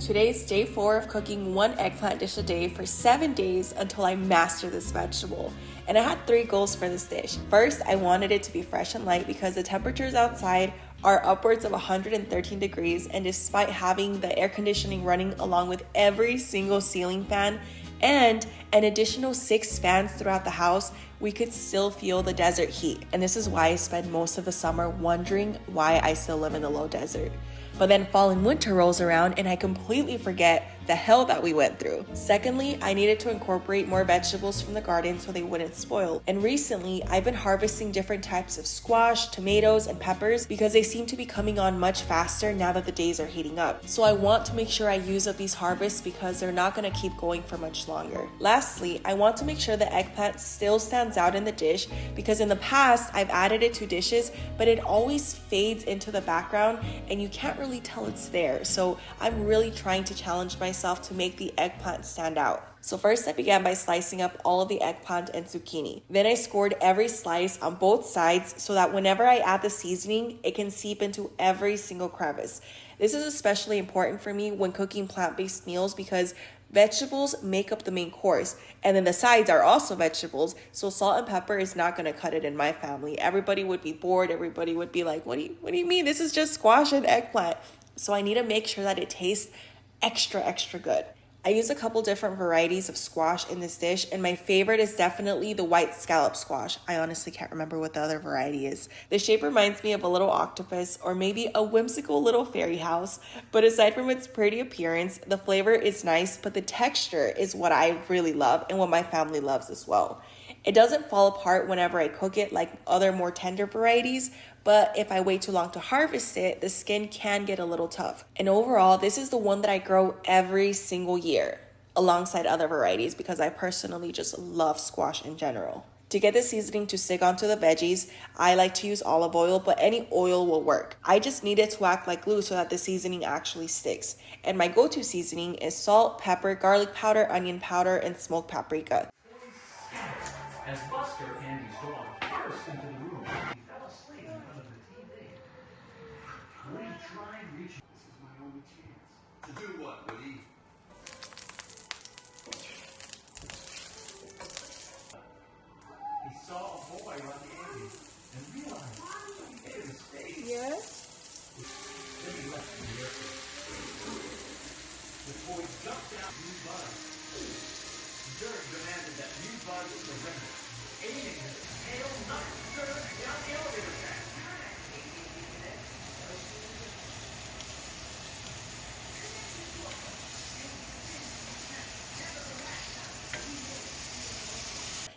Today's day 4 of cooking one eggplant dish a day for 7 days until I master this vegetable. And I had 3 goals for this dish. First, I wanted it to be fresh and light because the temperatures outside are upwards of 113 degrees, and despite having the air conditioning running along with every single ceiling fan and an additional 6 fans throughout the house, we could still feel the desert heat. And this is why I spend most of the summer wondering why I still live in the low desert. But then fall and winter rolls around and I completely forget the hell that we went through. Secondly, I needed to incorporate more vegetables from the garden so they wouldn't spoil. And recently, I've been harvesting different types of squash, tomatoes, and peppers because they seem to be coming on much faster now that the days are heating up. So I want to make sure I use up these harvests because they're not going to keep going for much longer. Lastly, I want to make sure the eggplant still stands out in the dish because in the past, I've added it to dishes, but it always fades into the background and you can't really tell it's there. So I'm really trying to challenge myself to make the eggplant stand out. So first I began by slicing up all of the eggplant and zucchini. Then I scored every slice on both sides so that whenever I add the seasoning, it can seep into every single crevice. This is especially important for me when cooking plant-based meals because vegetables make up the main course, and then the sides are also vegetables, so salt and pepper is not going to cut it in my family. Everybody would be bored. Everybody would be like, what do you mean? This is just squash and eggplant. So I need to make sure that it tastes extra good. I use a couple different varieties of squash in this dish, and my favorite is definitely the white scallop squash. I honestly can't remember what the other variety is. The shape reminds me of a little octopus or maybe a whimsical little fairy house, but aside from its pretty appearance, the flavor is nice, but the texture is what I really love and what my family loves as well. It doesn't fall apart whenever I cook it like other more tender varieties, but if I wait too long to harvest it, the skin can get a little tough. And overall, this is the one that I grow every single year alongside other varieties because I personally just love squash in general. To get the seasoning to stick onto the veggies, I like to use olive oil, but any oil will work. I just need it to act like glue so that the seasoning actually sticks. And my go-to seasoning is salt, pepper, garlic powder, onion powder, and smoked paprika. As Buster and his dog burst into the room, he fell asleep in front of the TV. Woody tried reaching. This is my only chance. To do what, Woody? He saw a boy run Andy and realized he hit his face. Yes? Then he left the nursery. The boy jumped out new buzz. Dirk demanded that new buzz surrender. Aiming his tail knocked Dirk down the elevator shaft.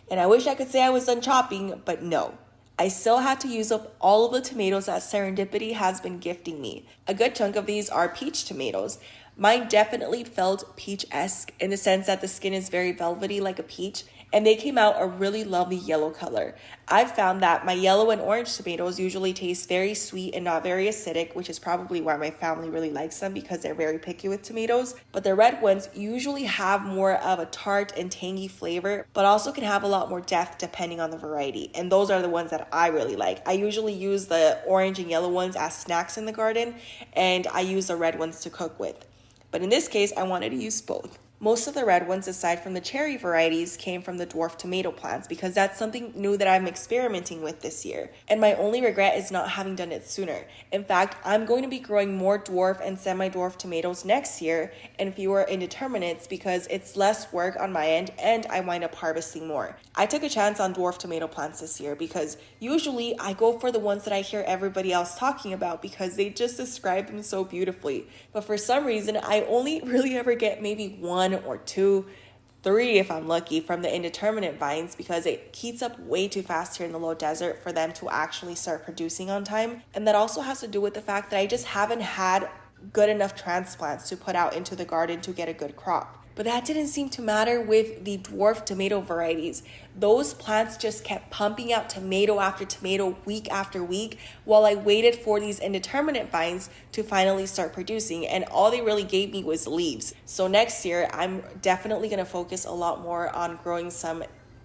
And I wish I could say I was done chopping, but no. I still had to use up all of the tomatoes that Serendipity has been gifting me. A good chunk of these are peach tomatoes. Mine definitely felt peach-esque in the sense that the skin is very velvety like a peach, and they came out a really lovely yellow color. I've found that my yellow and orange tomatoes usually taste very sweet and not very acidic, which is probably why my family really likes them because they're very picky with tomatoes. But the red ones usually have more of a tart and tangy flavor, but also can have a lot more depth depending on the variety. And those are the ones that I really like. I usually use the orange and yellow ones as snacks in the garden, and I use the red ones to cook with. But in this case, I wanted to use both. Most of the red ones, aside from the cherry varieties, came from the dwarf tomato plants because that's something new that I'm experimenting with this year. And my only regret is not having done it sooner. In fact, I'm going to be growing more dwarf and semi-dwarf tomatoes next year and fewer indeterminates because it's less work on my end and I wind up harvesting more. I took a chance on dwarf tomato plants this year because usually I go for the ones that I hear everybody else talking about because they just describe them so beautifully. But for some reason, I only really ever get maybe 1 or 2, 3 if I'm lucky from the indeterminate vines because it heats up way too fast here in the low desert for them to actually start producing on time. And that also has to do with the fact that I just haven't had good enough transplants to put out into the garden to get a good crop. But that didn't seem to matter with the dwarf tomato varieties. Those plants just kept pumping out tomato after tomato week after week while I waited for these indeterminate vines to finally start producing, and all they really gave me was leaves. So next year, I'm definitely going to focus a lot more on growing some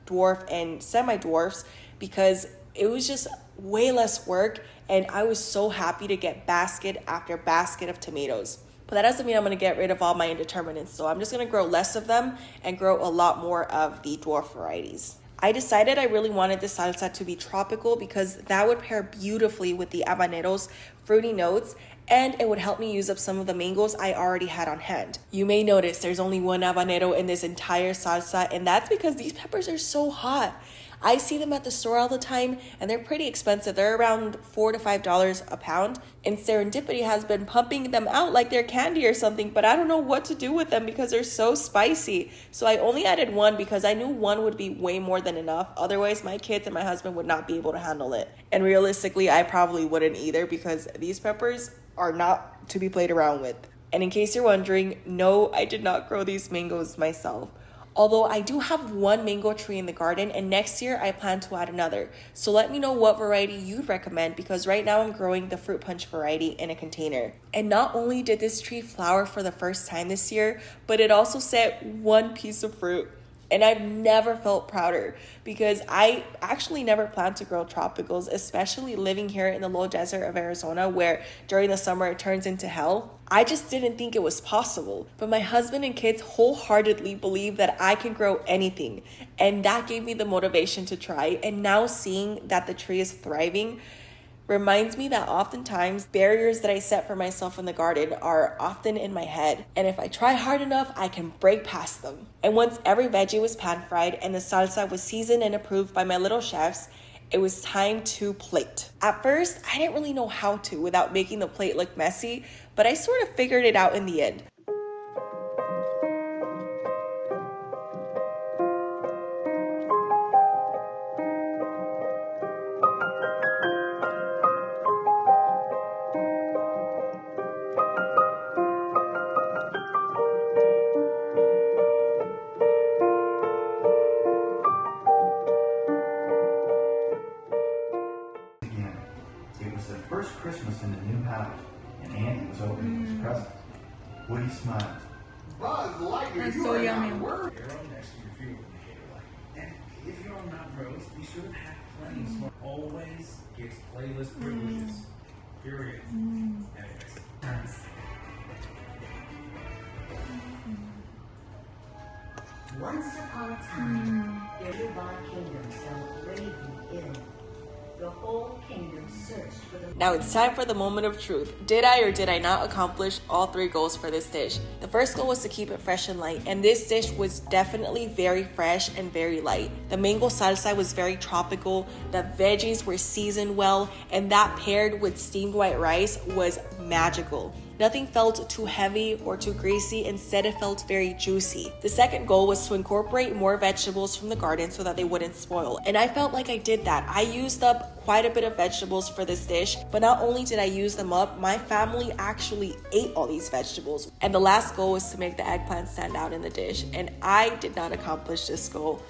dwarf and semi-dwarfs because it was just way less work and I was so happy to get basket after basket of tomatoes. but that doesn't mean I'm going to get rid of all my indeterminates. So I'm just going to grow less of them and grow a lot more of the dwarf varieties. I decided I really wanted the salsa to be tropical because that would pair beautifully with the habanero's fruity notes, and it would help me use up some of the mangoes I already had on hand. You may notice there's only one habanero in this entire salsa, and that's because these peppers are so hot. I see them at the store all the time, and they're pretty expensive. They're around $4 to $5 a pound, and Serendipity has been pumping them out like they're candy or something, but I don't know what to do with them because they're so spicy. So I only added one because I knew one would be way more than enough. Otherwise, my kids and my husband would not be able to handle it. And realistically, I probably wouldn't either because these peppers are not to be played around with. And in case you're wondering, no, I did not grow these mangoes myself. Although I do have one mango tree in the garden, and next year I plan to add another. So let me know what variety you'd recommend, because right now I'm growing the fruit punch variety in a container. And not only did this tree flower for the first time this year, but it also set one piece of fruit. And I've never felt prouder because I actually never planned to grow tropicals, especially living here in the low desert of Arizona where during the summer it turns into hell. I just didn't think it was possible. But my husband and kids wholeheartedly believe that I can grow anything. And that gave me the motivation to try. And now seeing that the tree is thriving reminds me that oftentimes barriers that I set for myself in the garden are often in my head. And if I try hard enough, I can break past them. And once every veggie was pan fried and the salsa was seasoned and approved by my little chefs, it was time to plate. At first, I didn't really know how to without making the plate look messy, but I sort of figured it out in the end. It was the first Christmas in the new house, and Andy was opening his presents. Woody smiled. Buzz Lightyear, That's you so are yummy. not worried. Arrow next to your field in the HOA. And if you're on that road, be sure to have plenty of smart. Always gives playlist privileges. Period. Anyways. Once upon a time, there lived on a kingdom so bravely ill. The whole kingdom searched for the... Now it's time for the moment of truth. Did I or did I not accomplish all 3 goals for this dish? The first goal was to keep it fresh and light, and this dish was definitely very fresh and very light. The mango salsa was very tropical, the veggies were seasoned well, and that paired with steamed white rice was magical. Nothing felt too heavy or too greasy, instead it felt very juicy. The second goal was to incorporate more vegetables from the garden so that they wouldn't spoil, and I felt like I did that. I used up quite a bit of vegetables for this dish, but not only did I use them up, my family actually ate all these vegetables. And the last goal was to make the eggplant stand out in the dish, and I did not accomplish this goal.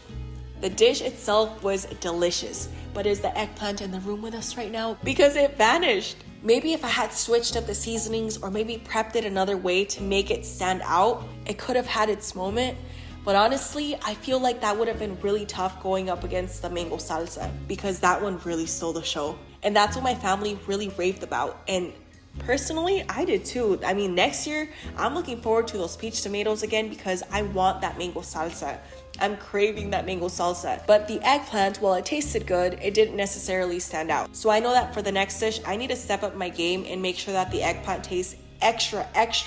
The dish itself was delicious, but is the eggplant in the room with us right now? Because it vanished. Maybe if I had switched up the seasonings or maybe prepped it another way to make it stand out, it could have had its moment. But honestly, I feel like that would have been really tough going up against the mango salsa because that one really stole the show. And that's what my family really raved about. And personally, I did too. I mean, next year, I'm looking forward to those peach tomatoes again because I want that mango salsa. I'm craving that mango salsa. But the eggplant, while it tasted good, it didn't necessarily stand out. So I know that for the next dish, I need to step up my game and make sure that the eggplant tastes extra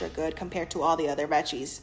good compared to all the other veggies.